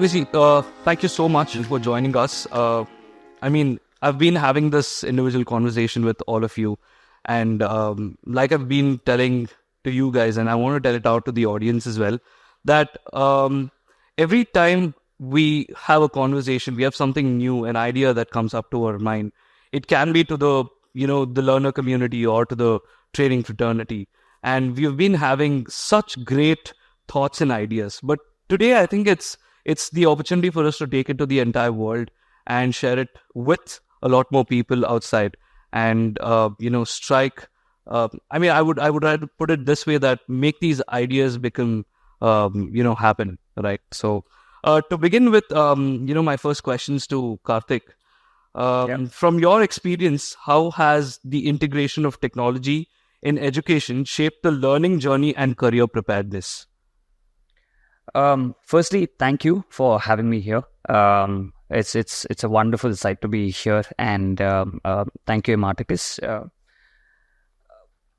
Rishi, thank you so much for joining us. I've been having this individual conversation with all of you, and like I've been telling to you guys, and I want to tell it out to the audience as well, that every time we have a conversation, we have something new, an idea that comes up to our mind. It can be to the learner community or to the training fraternity, and we've been having such great thoughts and ideas. But today, I think it's the opportunity for us to take it to the entire world and share it with a lot more people outside, and strike. I would rather put it this way, that make these ideas become happen, right? So to begin with, my first questions to Karthik. From your experience, how has the integration of technology in education shaped the learning journey and career preparedness? Firstly, thank you for having me here. It's a wonderful sight to be here, and thank you, Imarticus.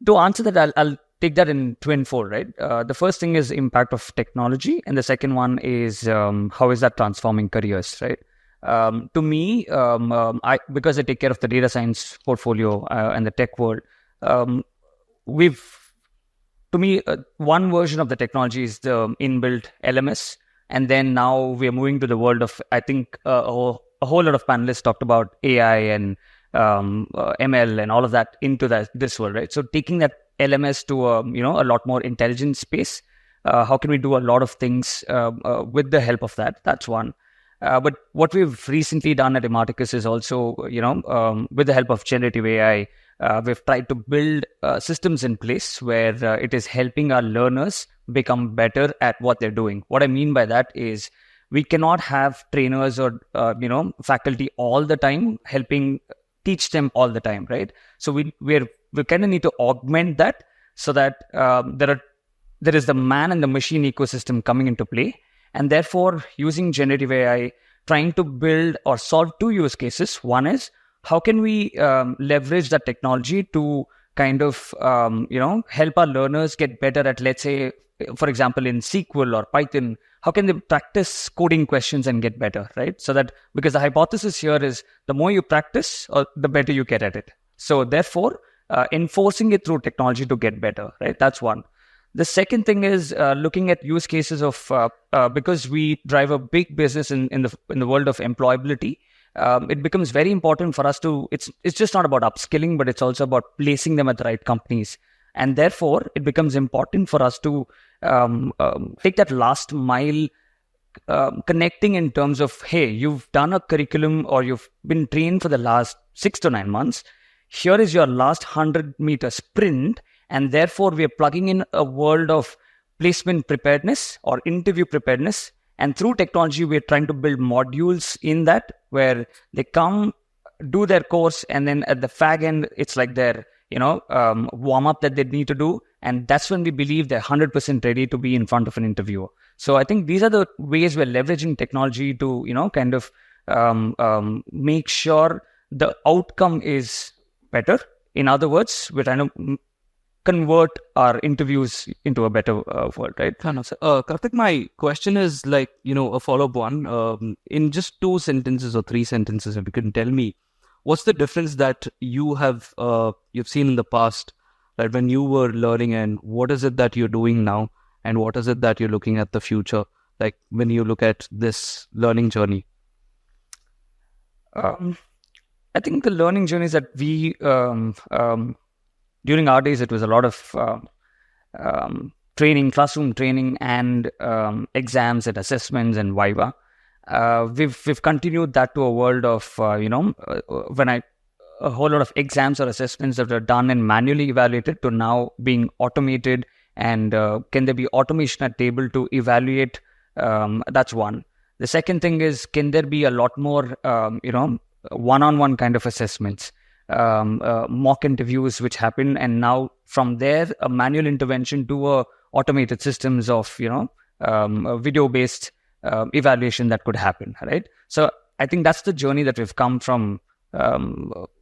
To answer that, I'll take that in twinfold, right? The first thing is impact of technology, and the second one is how is that transforming careers, right? To me, because I take care of the data science portfolio and the tech world, one version of the technology is the inbuilt LMS, and then now we are moving to the world of, I think, a whole lot of panelists talked about AI and ML and all of that into this world, right? So taking that LMS to a lot more intelligent space, how can we do a lot of things with the help of that? That's one. But what we've recently done at Imarticus is also, with the help of generative AI, we've tried to build systems in place where it is helping our learners become better at what they're doing. What I mean by that is we cannot have trainers or, faculty all the time helping teach them all the time, right? So we kind of need to augment that so that there is the man and the machine ecosystem coming into play. And therefore, using generative AI, trying to build or solve two use cases. One is, how can we leverage that technology to kind of, help our learners get better at, let's say, for example, in SQL or Python, how can they practice coding questions and get better, right? So that, because the hypothesis here is the more you practice, the better you get at it. So therefore, enforcing it through technology to get better, right? That's one. The second thing is looking at use cases of because we drive a big business in the world of employability. It becomes very important for us to. It's just not about upskilling, but it's also about placing them at the right companies. And therefore, it becomes important for us to take that last mile, connecting in terms of, hey, you've done a curriculum or you've been trained for the last 6 to 9 months. Here is your last 100-meter sprint. And therefore, we are plugging in a world of placement preparedness or interview preparedness. And through technology, we're trying to build modules in that where they come, do their course, and then at the fag end, it's like their warm up that they need to do. And that's when we believe they're 100% ready to be in front of an interviewer. So I think these are the ways we're leveraging technology to, kind of make sure the outcome is better. In other words, we're trying to convert our interviews into a better world, right? Karthik, my question is like, a follow-up one. In just 2 sentences or 3 sentences, if you can tell me, what's the difference that you've seen in the past, right, when you were learning, and what is it that you're doing now, and what is it that you're looking at the future, like when you look at this learning journey? I think the learning journeys that we during our days, it was a lot of training, classroom training, and exams and assessments and viva. We've continued that to a world of a whole lot of exams or assessments that are done and manually evaluated to now being automated. And can there be automation at table to evaluate? That's one. The second thing is, can there be a lot more one-on-one kind of assessments? Mock interviews which happen, and now from there a manual intervention to a automated systems of video based evaluation that could happen, right? So I think that's the journey that we've come from,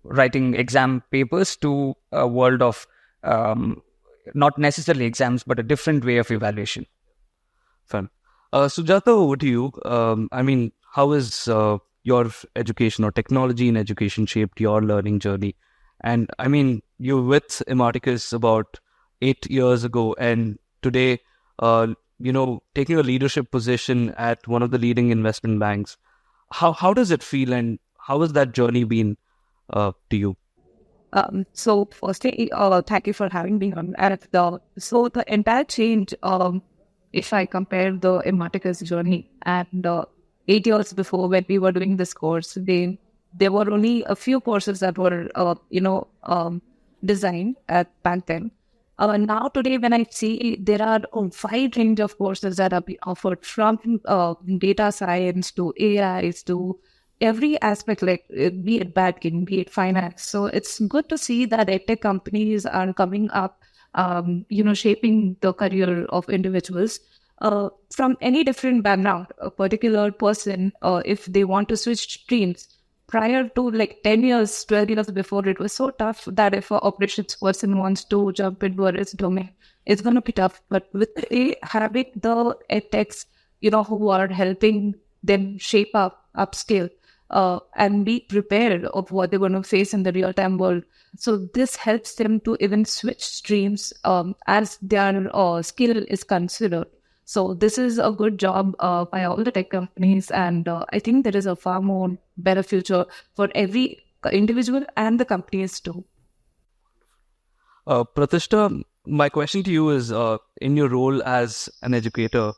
writing exam papers to a world of not necessarily exams but a different way of evaluation. Fun. Sujatha, over to you. I mean, how is your education or technology in education shaped your learning journey? And I mean, you with Imarticus about 8 years ago, and today, taking a leadership position at one of the leading investment banks. How does it feel, and how has that journey been to you? So firstly, thank you for having me on. And the entire change, if I compare the Imarticus journey and 8 years before when we were doing this course, there were only a few courses that were designed at back then. Now today, when I see there are a wide range of courses that are being offered from data science to AI to every aspect, like be it banking, be it finance. So it's good to see that edtech companies are coming up, shaping the career of individuals from any different background. A particular person, if they want to switch streams, prior to like 10 years, 12 years before, it was so tough that if an operations person wants to jump into a risk domain, it's going to be tough. But with having the edtechs, who are helping them shape up, upscale, and be prepared of what they're going to face in the real-time world. So this helps them to even switch streams as their skill is considered. So this is a good job by all the tech companies, and I think there is a far more better future for every individual and the companies too. Pratishtha, my question to you is, in your role as an educator,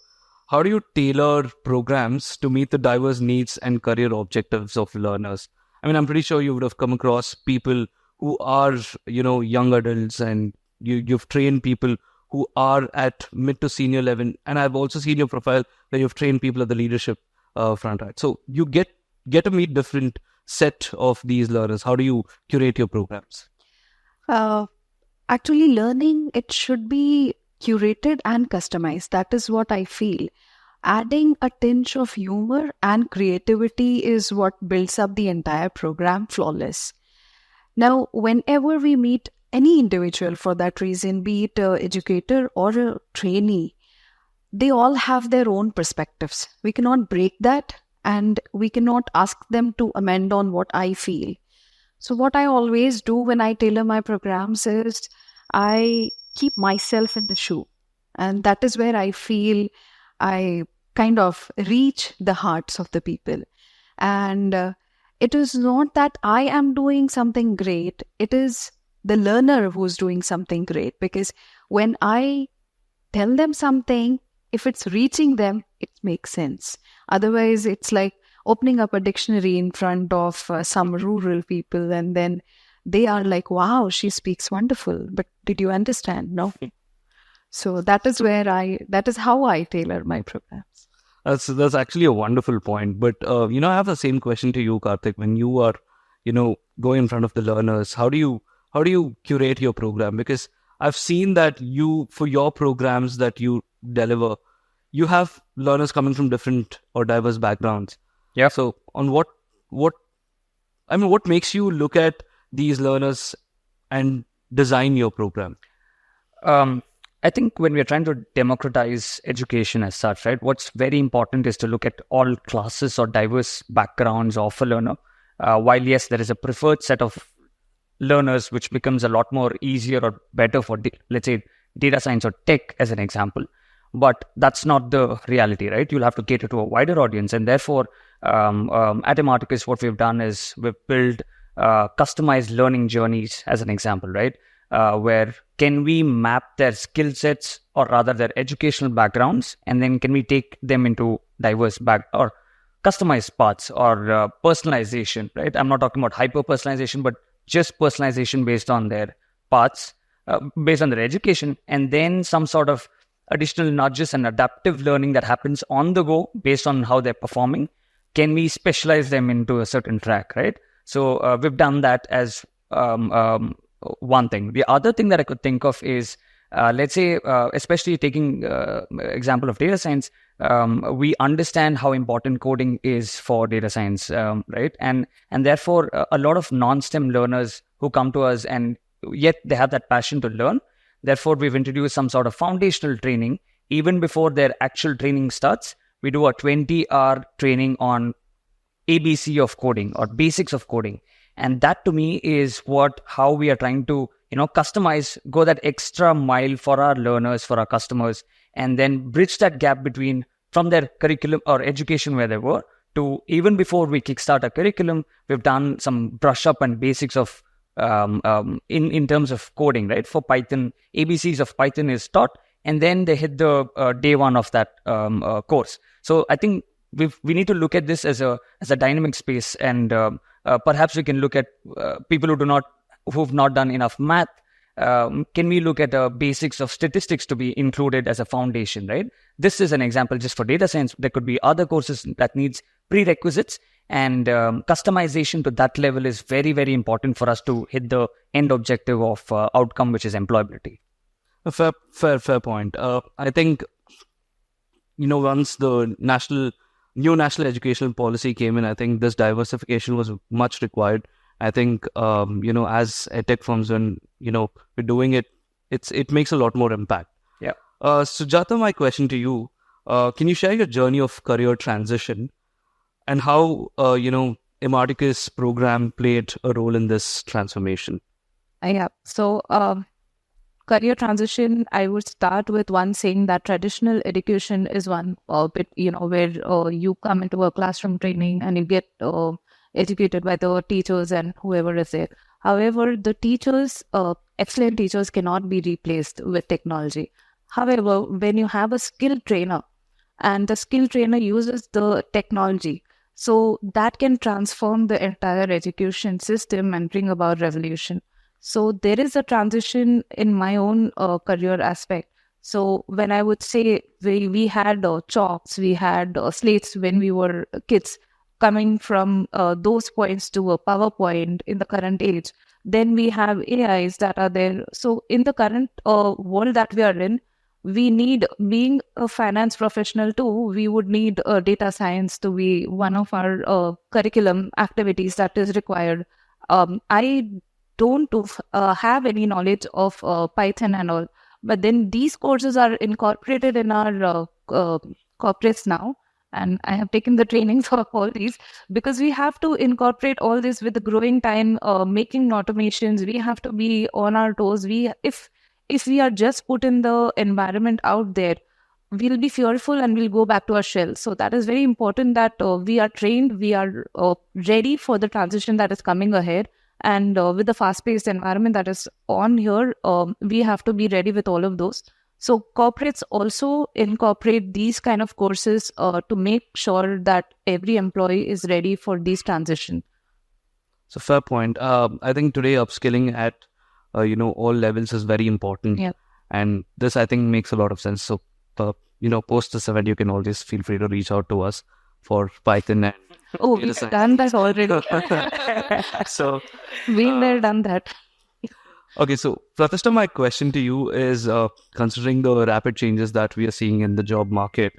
how do you tailor programs to meet the diverse needs and career objectives of learners? I mean, I'm pretty sure you would have come across people who are, young adults, and you've trained people who are at mid to senior level. And I've also seen your profile where you've trained people at the leadership front, right? So you get to meet different set of these learners. How do you curate your programs? Actually, learning, it should be curated and customized. That is what I feel. Adding a tinge of humor and creativity is what builds up the entire program flawless. Now, whenever we meet any individual for that reason, be it an educator or a trainee, they all have their own perspectives. We cannot break that, and we cannot ask them to amend on what I feel. So what I always do when I tailor my programs is I keep myself in the shoe. And that is where I feel I kind of reach the hearts of the people. And it is not that I am doing something great. It is the learner who's doing something great. Because when I tell them something, if it's reaching them, it makes sense. Otherwise, it's like opening up a dictionary in front of some rural people, and then they are like, wow, she speaks wonderful. But did you understand? No. So that is how I tailor my programs. That's actually a wonderful point. But, I have the same question to you, Karthik. When you are, going in front of the learners, how do you curate your program? Because I've seen that for your programs that you deliver, you have learners coming from different or diverse backgrounds. Yeah. So on what makes you look at these learners and design your program? I think when we're trying to democratize education as such, right, what's very important is to look at all classes or diverse backgrounds of a learner. While yes, there is a preferred set of learners, which becomes a lot more easier or better for, let's say, data science or tech as an example. But that's not the reality, right? You'll have to cater to a wider audience. And therefore, at Imarticus, what we've done is we've built customized learning journeys as an example, right? Where can we map their skill sets, or rather their educational backgrounds, and then can we take them into diverse or customized paths or personalization, right? I'm not talking about hyper personalization, but just personalization based on their paths, based on their education, and then some sort of additional nudges and adaptive learning that happens on the go based on how they're performing. Can we specialize them into a certain track, right? So we've done that as one thing. The other thing that I could think of is, let's say, especially taking example of data science, we understand how important coding is for data science, right? And therefore, a lot of non-STEM learners who come to us, and yet they have that passion to learn. Therefore, we've introduced some sort of foundational training even before their actual training starts, we do a 20-hour training on ABC of coding or basics of coding. And that to me is how we are trying to, customize, go that extra mile for our learners, for our customers, and then bridge that gap between from their curriculum or education where they were to even before we kickstart a curriculum, we've done some brush up and basics of in terms of coding, right? For Python, ABCs of Python is taught, and then they hit the day one of that course. So I think we need to look at this as a dynamic space, and perhaps we can look at people who've not done enough math. Can we look at basics of statistics to be included as a foundation, right? This is an example just for data science. There could be other courses that needs prerequisites, and customization to that level is very, very important for us to hit the end objective of outcome, which is employability. A fair point. I think, once the new national educational policy came in, I think this diversification was much required. I think, as edtech firms, when, we're doing it, it makes a lot more impact. Yeah. Sujatha, my question to you, can you share your journey of career transition and how, Imarticus program played a role in this transformation? Yeah. So, career transition, I would start with one saying that traditional education is one bit, where you come into a classroom training and you get educated by the teachers and whoever is there. However, the teachers, excellent teachers cannot be replaced with technology. However, when you have a skilled trainer and the skilled trainer uses the technology, so that can transform the entire education system and bring about revolution. So there is a transition in my own career aspect. So when I would say we had chalks, we had slates when we were kids, coming from those points to a PowerPoint in the current age, then we have AIs that are there. So in the current world that we are in, we need, being a finance professional too, we would need data science to be one of our curriculum activities that is required. I don't have any knowledge of Python and all, but then these courses are incorporated in our corporates now, and I have taken the training for all these because we have to incorporate all this with the growing time, making automations. We have to be on our toes. If we are just put in the environment out there, we'll be fearful and we'll go back to our shell. So that is very important that we are trained, we are ready for the transition that is coming ahead. And with the fast-paced environment that is on here, we have to be ready with all of those. So corporates also incorporate these kind of courses to make sure that every employee is ready for these transition. So fair point. I think today upskilling at all levels is very important. Yeah. And this, I think, makes a lot of sense. So, post this event, you can always feel free to reach out to us for Python and Oh, we've done that already. So, Been there, done that. okay, so Pratishtha, my question to you is, considering the rapid changes that we are seeing in the job market,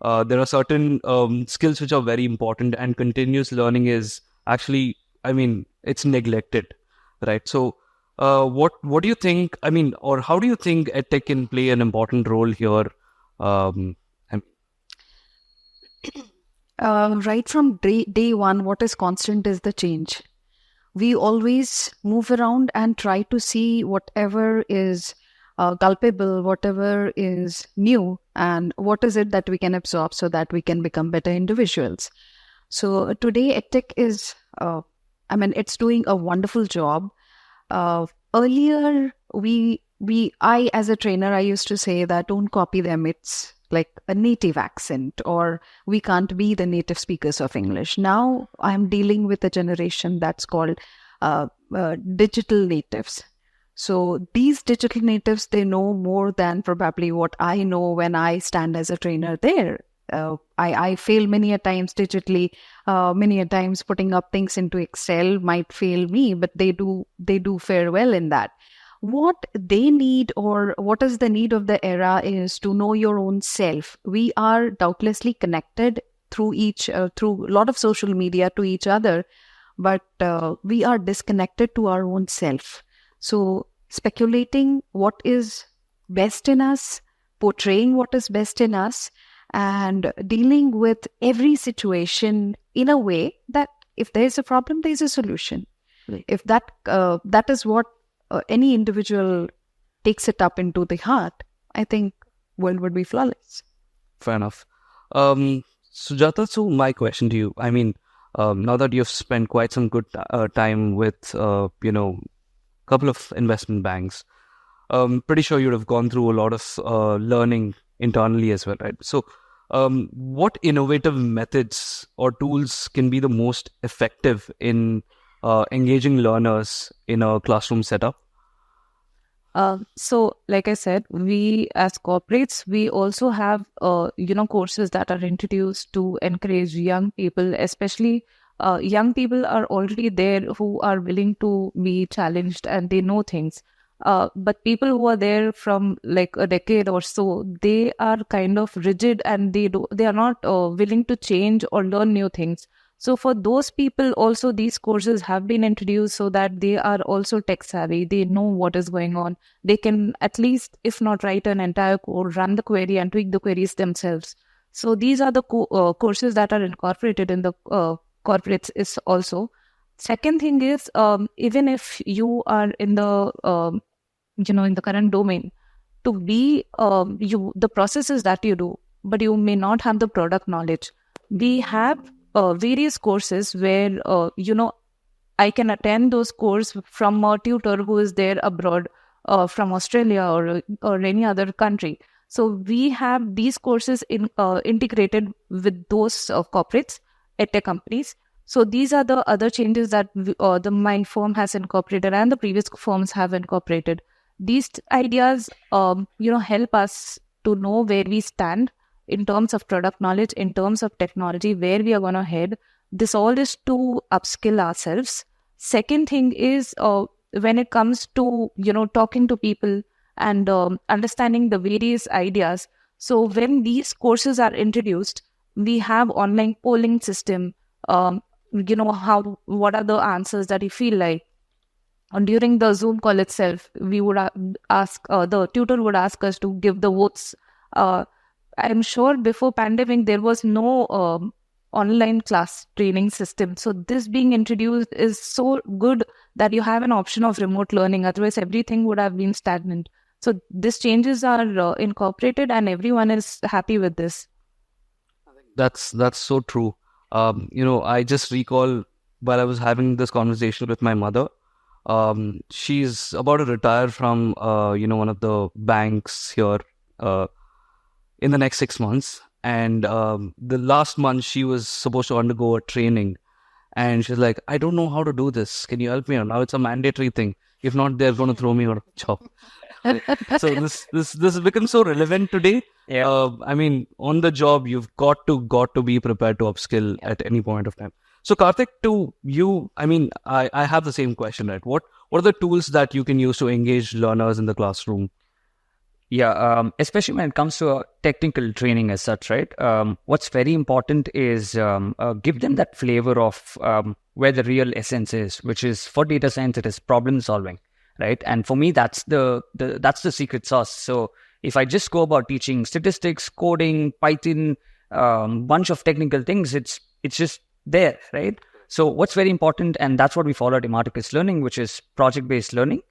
there are certain skills which are very important, and continuous learning is actually, it's neglected, right? So, what do you think, or how do you think EdTech can play an important role here? Right from day one, what is constant is the change. We always move around and try to see whatever is culpable, whatever is new, and what is it that we can absorb so that we can become better individuals. So today, EdTech is, it's doing a wonderful job. Earlier, I as a trainer, I used to say that don't copy them. It's like a native accent, or we can't be the native speakers of English. Now I'm dealing with a generation that's called digital natives. So these digital natives, they know more than probably what I know when I stand as a trainer there. I fail many a times digitally, many a times putting up things into Excel might fail me, but they do fare well in that. What they need, or what is the need of the era, is to know your own self. We are doubtlessly connected through a lot of social media to each other, but we are disconnected to our own self. So speculating what is best in us, portraying what is best in us, and dealing with every situation in a way that if there is a problem, there is a solution. Right. If that is what any individual takes it up into the heart, I think world would be flawless. Fair enough. Sujatha, so my question to you, I mean, now that you've spent quite some good time with, couple of investment banks, pretty sure you'd have gone through a lot of learning internally as well, right? So, what innovative methods or tools can be the most effective in engaging learners in a classroom setup? So, like I said, we as corporates, we also have, courses that are introduced to encourage young people, especially young people are already there who are willing to be challenged and they know things. But people who are there from like a decade or so, they are kind of rigid and they are not willing to change or learn new things. So for those people also, these courses have been introduced so that they are also tech savvy. They know what is going on. They can at least, if not write an entire code, run the query and tweak the queries themselves. So these are the courses that are incorporated in the corporates is also. Second thing is, even if you are in the, in the current domain, to be the processes that you do, but you may not have the product knowledge. We have various courses where, I can attend those courses from a tutor who is there abroad from Australia or any other country. So we have these courses integrated with those corporates, tech companies. So these are the other changes that my firm has incorporated and the previous firms have incorporated. These ideas, help us to know where we stand in terms of product knowledge, in terms of technology, where we are going to head. This all is to upskill ourselves. Second thing is when it comes to, talking to people and understanding the various ideas. So when these courses are introduced, we have online polling system. What are the answers that you feel like? And during the Zoom call itself, we would ask, the tutor would ask us to give the votes. I'm sure before pandemic, there was no online class training system. So this being introduced is so good that you have an option of remote learning. Otherwise, everything would have been stagnant. So these changes are incorporated and everyone is happy with this. That's so true. I just recall while I was having this conversation with my mother, she's about to retire from, one of the banks here in the next 6 months. And the last month she was supposed to undergo a training. And she's like, I don't know how to do this. Can you help me out? Now it's a mandatory thing. If not, they're going to throw me out of the job. So this has become so relevant today. Yeah. On the job, you've got to be prepared to upskill at any point of time. So Karthik, to you, I have the same question, right? What are the tools that you can use to engage learners in the classroom? Yeah, especially when it comes to technical training as such, right? What's very important is give them that flavor of where the real essence is, which is for data science, it is problem solving, right? And for me, that's the secret sauce. So if I just go about teaching statistics, coding, Python, bunch of technical things, it's just there, right? So what's very important, and that's what we follow at Imarticus Learning, which is project-based learning.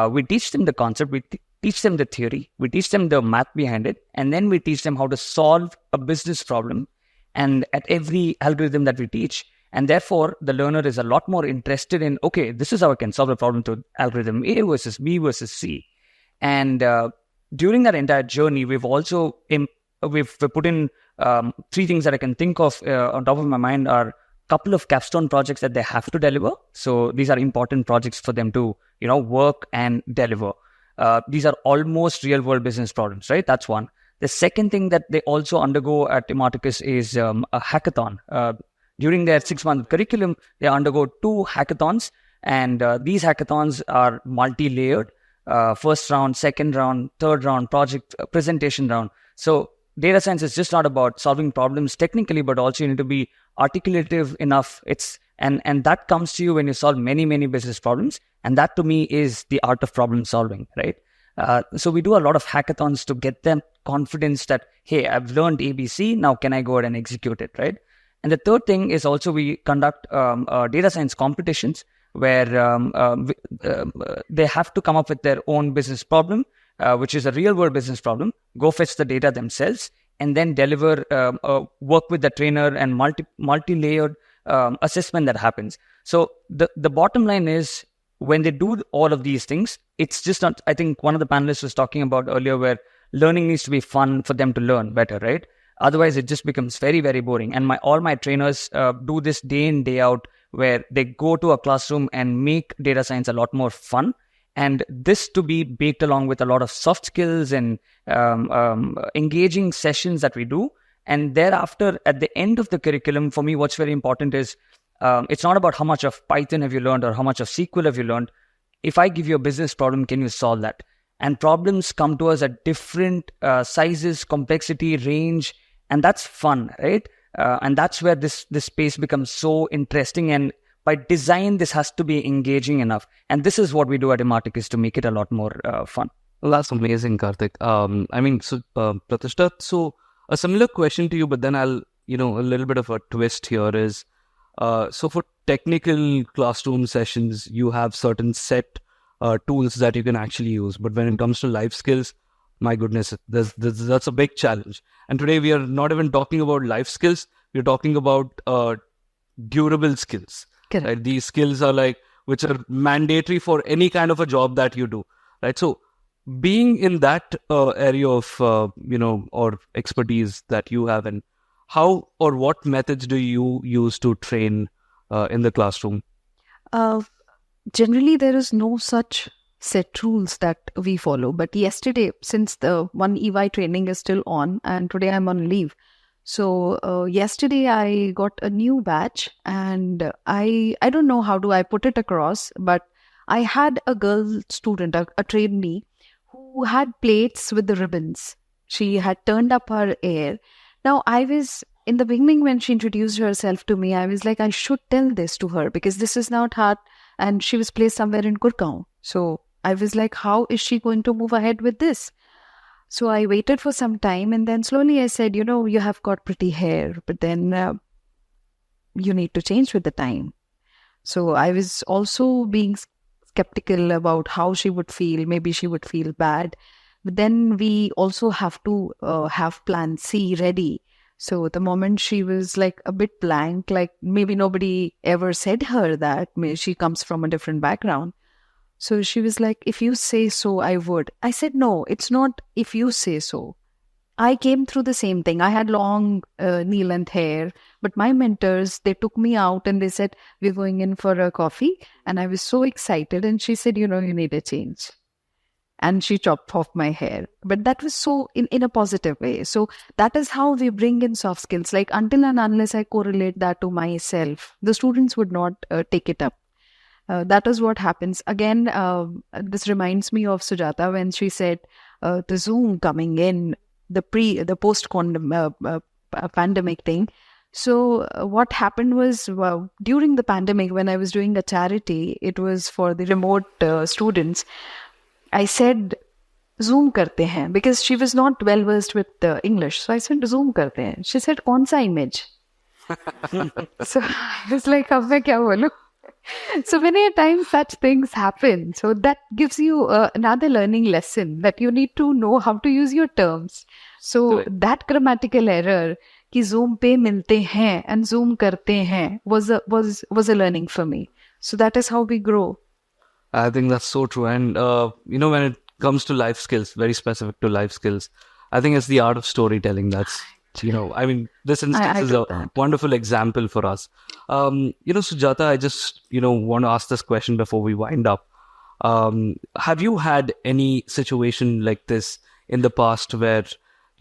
We teach them the concept, we teach them the theory, we teach them the math behind it, and then we teach them how to solve a business problem and at every algorithm that we teach. And therefore, the learner is a lot more interested in, okay, this is how I can solve the problem to algorithm A versus B versus C. And during that entire journey, we've also we've put in 3 things that I can think of on top of my mind are couple of capstone projects that they have to deliver. So these are important projects for them to, work and deliver. These are almost real world business problems, right? That's one. The second thing that they also undergo at Imarticus is a hackathon. During their 6-month curriculum, they undergo 2 hackathons, and these hackathons are multi-layered. First round, second round, third round, project presentation round. So data science is just not about solving problems technically, but also you need to be articulative enough. And that comes to you when you solve many, many business problems. And that to me is the art of problem solving, right? So we do a lot of hackathons to get them confidence that, hey, I've learned ABC, now can I go ahead and execute it, right? And the third thing is also we conduct data science competitions where they have to come up with their own business problem, which is a real world business problem, go fetch the data themselves, and then deliver, work with the trainer and multi-layered assessment that happens. So the bottom line is, when they do all of these things, it's just not, I think one of the panelists was talking about earlier where learning needs to be fun for them to learn better, right? Otherwise, it just becomes very, very boring. And all my trainers do this day in, day out, where they go to a classroom and make data science a lot more fun. And this to be baked along with a lot of soft skills and engaging sessions that we do. And thereafter, at the end of the curriculum, for me, what's very important is it's not about how much of Python have you learned or how much of SQL have you learned. If I give you a business problem, can you solve that? And problems come to us at different sizes, complexity, range, and that's fun, right? And that's where this space becomes so interesting. And by design, this has to be engaging enough. And this is what we do at Imarticus to make it a lot more fun. Well, that's amazing, Karthik. Pratishtha, so a similar question to you, but then I'll, a little bit of a twist here is, so for technical classroom sessions, you have certain set tools that you can actually use. But when it comes to life skills, my goodness, that's a big challenge. And today we are not even talking about life skills. We're talking about durable skills. Correct. Right? These skills are which are mandatory for any kind of a job that you do. Right. So being in that area of, or expertise that you have, and how or what methods do you use to train in the classroom? Generally, there is no such set rules that we follow. But yesterday, since the one EY training is still on, and today I'm on leave. So yesterday I got a new batch, and I don't know how do I put it across, but I had a girl student, a trainee, who had plates with the ribbons. She had turned up her hair. Now, I was, in the beginning when she introduced herself to me, I was like, I should tell this to her because this is not hard. And she was placed somewhere in Gurgaon. So I was like, how is she going to move ahead with this? So I waited for some time, and then slowly I said, you have got pretty hair, but then you need to change with the time. So I was also being skeptical about how she would feel. Maybe she would feel bad. But then we also have to have plan C ready. So the moment she was like a bit blank, like maybe nobody ever said her that, maybe she comes from a different background. So she was like, if you say so, I would. I said, no, it's not if you say so. I came through the same thing. I had long knee-length hair, but my mentors, they took me out and they said, we're going in for a coffee. And I was so excited. And she said, you need a change. And she chopped off my hair. But that was so in a positive way. So that is how we bring in soft skills. Like until and unless I correlate that to myself, the students would not take it up. That is what happens. Again, this reminds me of Sujatha when she said the Zoom coming in, the post-pandemic thing. So what happened was during the pandemic, when I was doing a charity, it was for the remote students. I said, Zoom karte hain, because she was not well versed with English. So I said, Zoom karte hain. She said, kaun sa image? So I was like, ab main kya bolu? So many times such things happen. So that gives you another learning lesson that you need to know how to use your terms. So that grammatical error, ki Zoom pe milte hain and Zoom karte hain, was a learning for me. So that is how we grow. I think that's so true. And, when it comes to life skills, very specific to life skills, I think it's the art of storytelling. That's, this instance is a wonderful example for us. Sujatha, I just, want to ask this question before we wind up. Have you had any situation like this in the past where,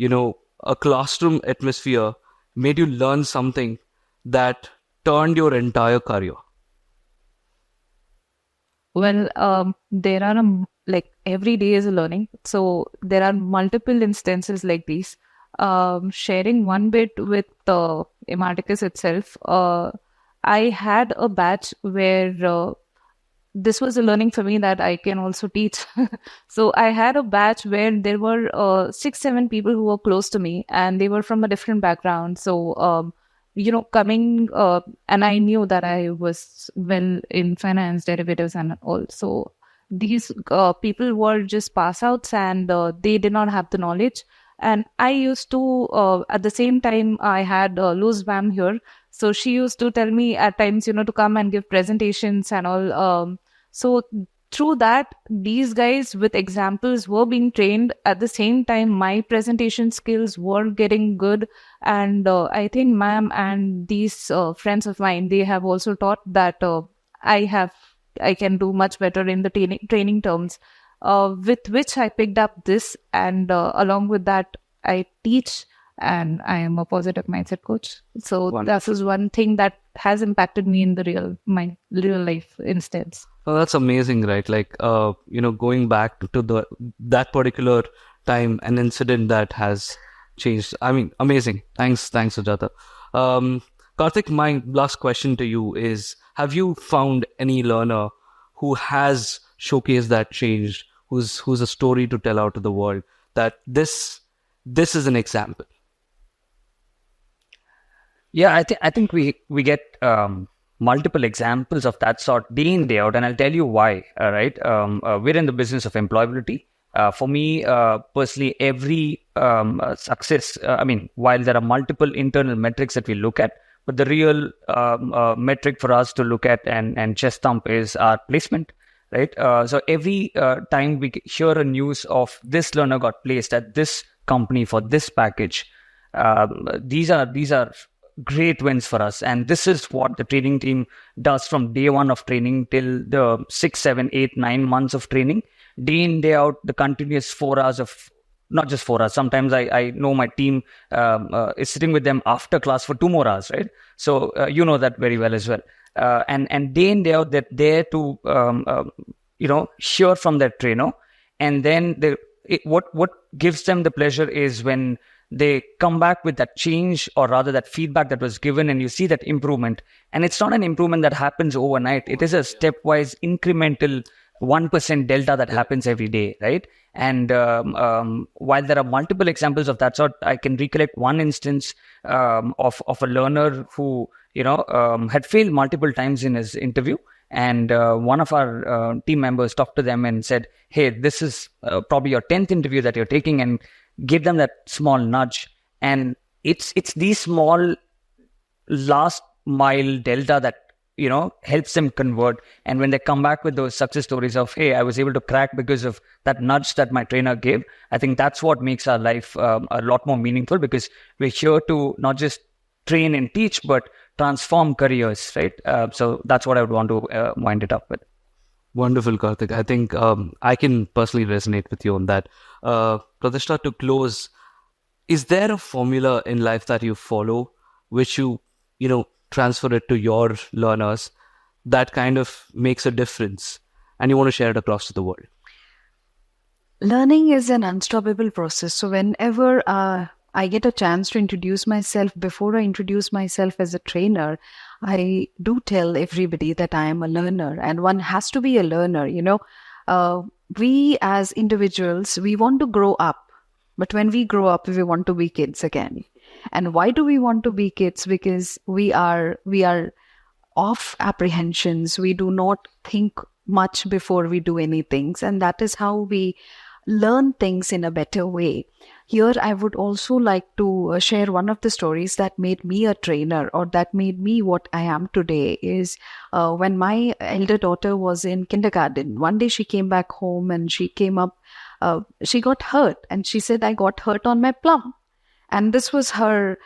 a classroom atmosphere made you learn something that turned your entire career? Well, there are every day is a learning. So there are multiple instances like these. Sharing one bit with Imarticus itself, I had a batch where this was a learning for me that I can also teach. So I had a batch where there were 6-7 people who were close to me, and they were from a different background. So coming and I knew that I was well in finance, derivatives, and all. So these people were just pass outs, and they did not have the knowledge. And I used to, at the same time, I had Luz Bam here. So she used to tell me at times, to come and give presentations and all. So through that, these guys with examples were being trained. At the same time, my presentation skills were getting good. And I think ma'am and these friends of mine, they have also taught that I can do much better in the training terms, with which I picked up this. And along with that, I teach, and I am a positive mindset coach. So Wonderful. This is one thing that has impacted me in the real life instance. Oh, that's amazing, right? Like, going back to that particular time, an incident that has changed. I mean, amazing. Thanks, Sujatha. Karthik, my last question to you is: have you found any learner who has showcased that change, who's a story to tell out to the world, that this is an example? Yeah, I think we get multiple examples of that sort day in, day out, and I'll tell you why. All right, we're in the business of employability. For me personally, every success, while there are multiple internal metrics that we look at, but the real metric for us to look at and chest thump is our placement, right? So every time we hear a news of this learner got placed at this company for this package, these are great wins for us. And this is what the training team does from day one of training till the 6, 7, 8, 9 months of training. Day in, day out, the continuous 4 hours of, not just 4 hours. Sometimes I know my team is sitting with them after class for 2 more hours, right? So you know that very well as well. And day in, day out, they're there to hear from their trainer. And then what gives them the pleasure is when they come back with that change, or rather that feedback that was given, and you see that improvement. And it's not an improvement that happens overnight. It is a stepwise incremental 1% delta that happens every day, right? And while there are multiple examples of that sort, I can recollect one instance of a learner who had failed multiple times in his interview. And one of our team members talked to them and said, hey, this is probably your 10th interview that you're taking, and give them that small nudge. And it's these small last mile delta that helps them convert. And when they come back with those success stories of, hey, I was able to crack because of that nudge that my trainer gave, I think that's what makes our life a lot more meaningful, because we're here to not just train and teach, but transform careers, right? So that's what I would want to wind it up with. Wonderful, Karthik. I think I can personally resonate with you on that. Pratishtha, to close, is there a formula in life that you follow, which you transfer it to your learners, that kind of makes a difference, and you want to share it across to the world? Learning is an unstoppable process. So whenever I get a chance to introduce myself, before I introduce myself as a trainer, I do tell everybody that I am a learner, and one has to be a learner. We as individuals, we want to grow up, but when we grow up, we want to be kids again. And why do we want to be kids? Because we are off apprehensions. We do not think much before we do anything, and that is how we learn things in a better way. Here, I would also like to share one of the stories that made me a trainer, or that made me what I am today. Is when my elder daughter was in kindergarten. One day she came back home and she came up, she got hurt, and she said, I got hurt on my plum. And this was her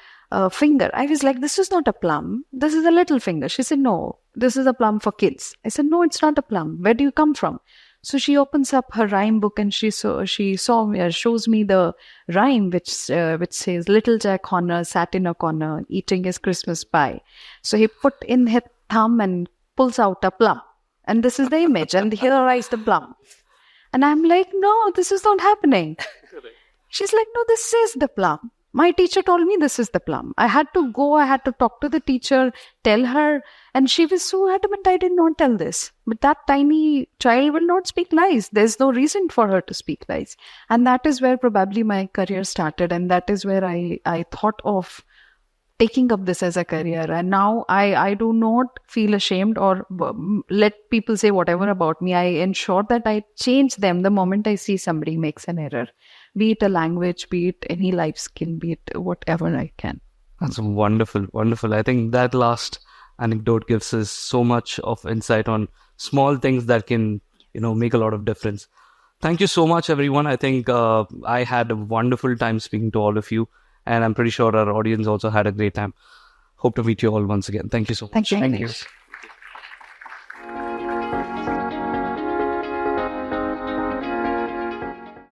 finger. I was like, this is not a plum. This is a little finger. She said, no, this is a plum for kids. I said, no, it's not a plum. Where do you come from? So she opens up her rhyme book and she shows me the rhyme which says, Little Jack Horner sat in a corner eating his Christmas pie. So he put in his thumb and pulls out a plum. And this is the image. And here is the plum. And I'm like, no, this is not happening. She's like, no, this is the plum. My teacher told me this is the plum. I had to go, I had to talk to the teacher, tell her, and she was so adamant I did not tell this. But that tiny child will not speak lies. There's no reason for her to speak lies. And that is where probably my career started. And that is where I thought of taking up this as a career. And now I do not feel ashamed or let people say whatever about me. I ensure that I change them the moment I see somebody makes an error, be it a language, be it any life skill, be it whatever I can. That's wonderful, wonderful. I think that last anecdote gives us so much of insight on small things that can, make a lot of difference. Thank you so much, everyone. I think I had a wonderful time speaking to all of you, and I'm pretty sure our audience also had a great time. Hope to meet you all once again. Thank you so much. Thank you. Thank you.